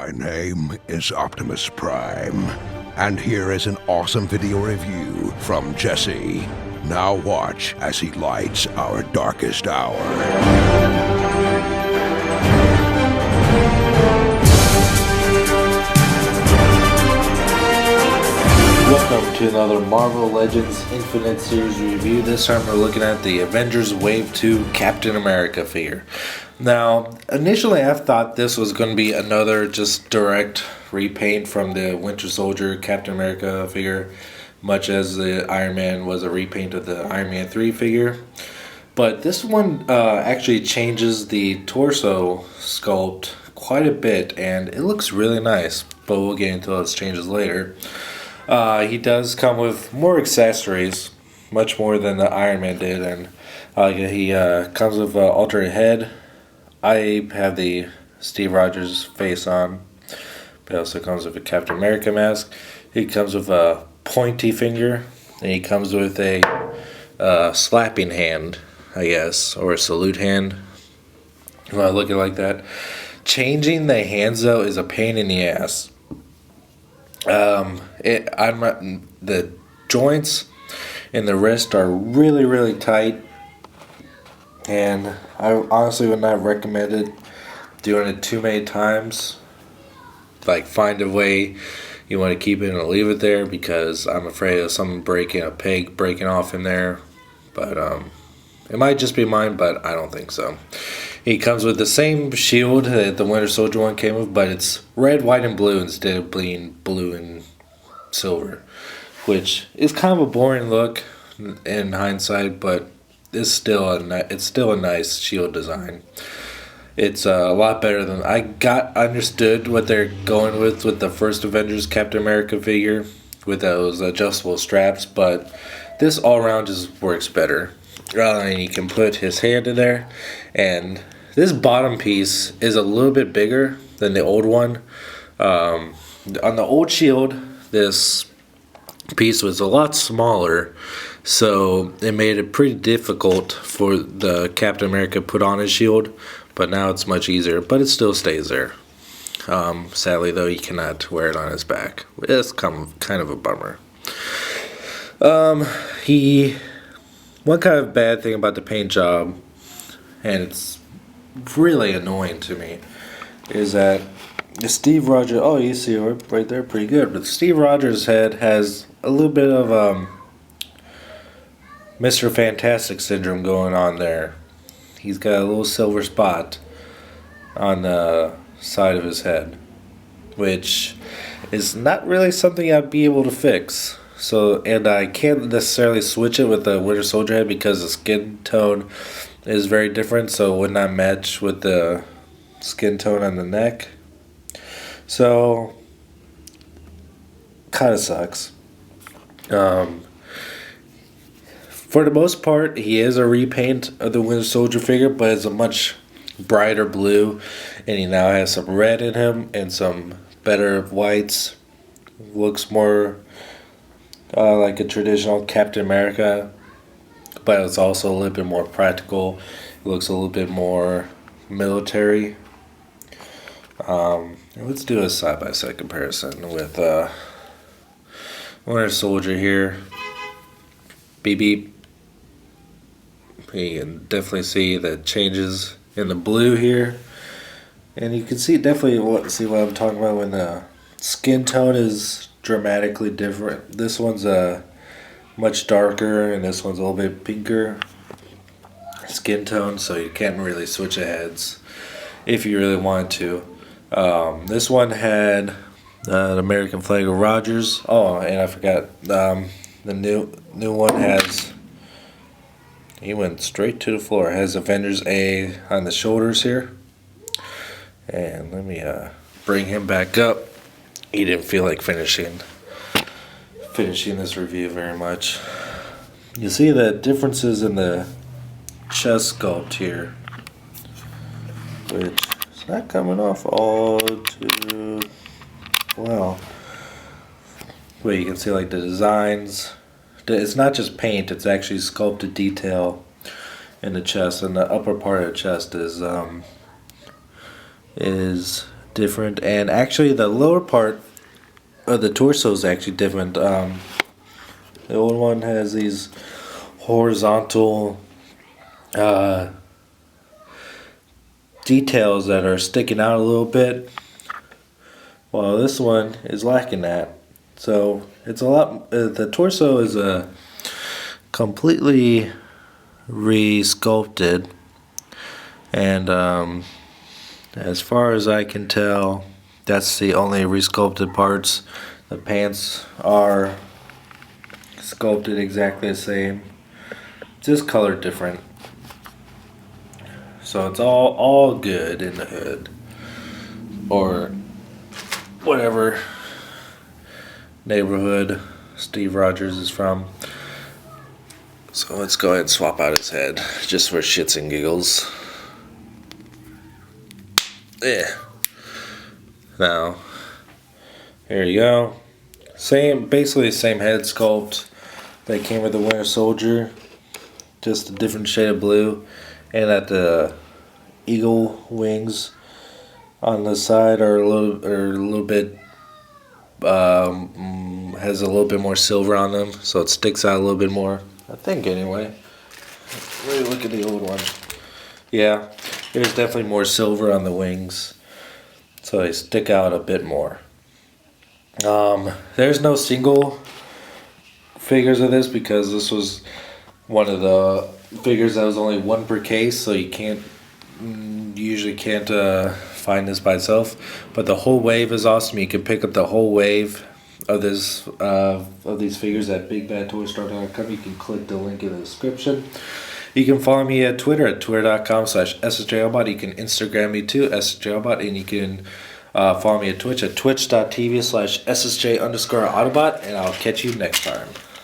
My name is Optimus Prime, and here is an awesome video review from Jesse. Now watch as he lights our darkest hour. Welcome to another Marvel Legends Infinite Series review. This time we're looking at the Avengers Wave 2 Captain America figure. Now, initially I thought this was going to be another just direct repaint from the Winter Soldier Captain America figure, much as the Iron Man was a repaint of the Iron Man 3 figure. But this one actually changes the torso sculpt quite a bit, and it looks really nice, but we'll get into those changes later. He does come with more accessories, much more than the Iron Man did, and he comes with an alternate head. I have the Steve Rogers face on, but he also comes with a Captain America mask. He comes with a pointy finger, and he comes with a slapping hand, I guess, or a salute hand. You want to look at it like that. Changing the hands, though, is a pain in the ass. The joints and the wrist are really, really tight, and I honestly would not recommend it doing it too many times. Like, find a way you want to keep it and leave it there, because I'm afraid of something breaking, a peg breaking off in there. But it might just be mine, but I don't think so. He comes with the same shield that the Winter Soldier one came with, but it's red, white, and blue instead of being blue and silver, which is kind of a boring look in hindsight, but it's still a nice shield design. It's a lot better than understood what they're going with the first Avengers Captain America figure with those adjustable straps, but this all around just works better. And you can put his hand in there, and this bottom piece is a little bit bigger than the old one. On the old shield, this piece was a lot smaller, so it made it pretty difficult for the Captain America to put on his shield, but now it's much easier, but it still stays there. Sadly, though, he cannot wear it on his back. It's kind of a bummer. One kind of bad thing about the paint job, and it's really annoying to me, is that the Steve Rogers, you see it right there, pretty good, but Steve Rogers' head has a little bit of Mr. Fantastic syndrome going on there. He's got a little silver spot on the side of his head, which is not really something I'd be able to fix. So, and I can't necessarily switch it with the Winter Soldier head because the skin tone is very different, so it would not match with the skin tone on the neck. So, kind of sucks. For the most part, he is a repaint of the Winter Soldier figure, but it's a much brighter blue, and he now has some red in him and some better whites. Looks more like a traditional Captain America, but it's also a little bit more practical. It looks a little bit more military. Let's do a side-by-side comparison with Winter Soldier here. Beep beep. You can definitely see the changes in the blue here, and you can see what I'm talking about when the skin tone is dramatically different. This one's much darker, and this one's a little bit pinker skin tone, so you can't really switch the heads if you really wanted to. This one had the American flag of Rogers. Oh, and I forgot, the new one has, he went straight to the floor, has Avengers A on the shoulders here. And let me bring him back up. He didn't feel like finishing this review very much. You see the differences in the chest sculpt here, which is not coming off all too well. But you can see like the designs. It's not just paint, it's actually sculpted detail in the chest, and the upper part of the chest is different, and actually the lower part of the torso is actually different. The old one has these horizontal details that are sticking out a little bit, while this one is lacking that. So it's a lot. The torso is a completely re-sculpted, and as far as I can tell, that's the only re-sculpted parts. The pants are sculpted exactly the same, just colored different. So it's all good in the hood, or whatever neighborhood Steve Rogers is from. So let's go ahead and swap out his head, just for shits and giggles. Yeah. Now, here you go. Basically same head sculpt that came with the Winter Soldier, just a different shade of blue, and that the eagle wings on the side are a little bit has a little bit more silver on them, so it sticks out a little bit more. I think anyway. Really look at the old one. Yeah, there's definitely more silver on the wings, so they stick out a bit more. There's no single figures of this because this was one of the figures that was only one per case, so you usually can't find this by itself. But the whole wave is awesome. You can pick up the whole wave of this of these figures at BigBadToyStore.com. You can click the link in the description. You can follow me at Twitter at twitter.com/SSJAubot. You can Instagram me too, SSJAubot, and you can follow me at Twitch at twitch.tv/SSJ_Autobot, and I'll catch you next time.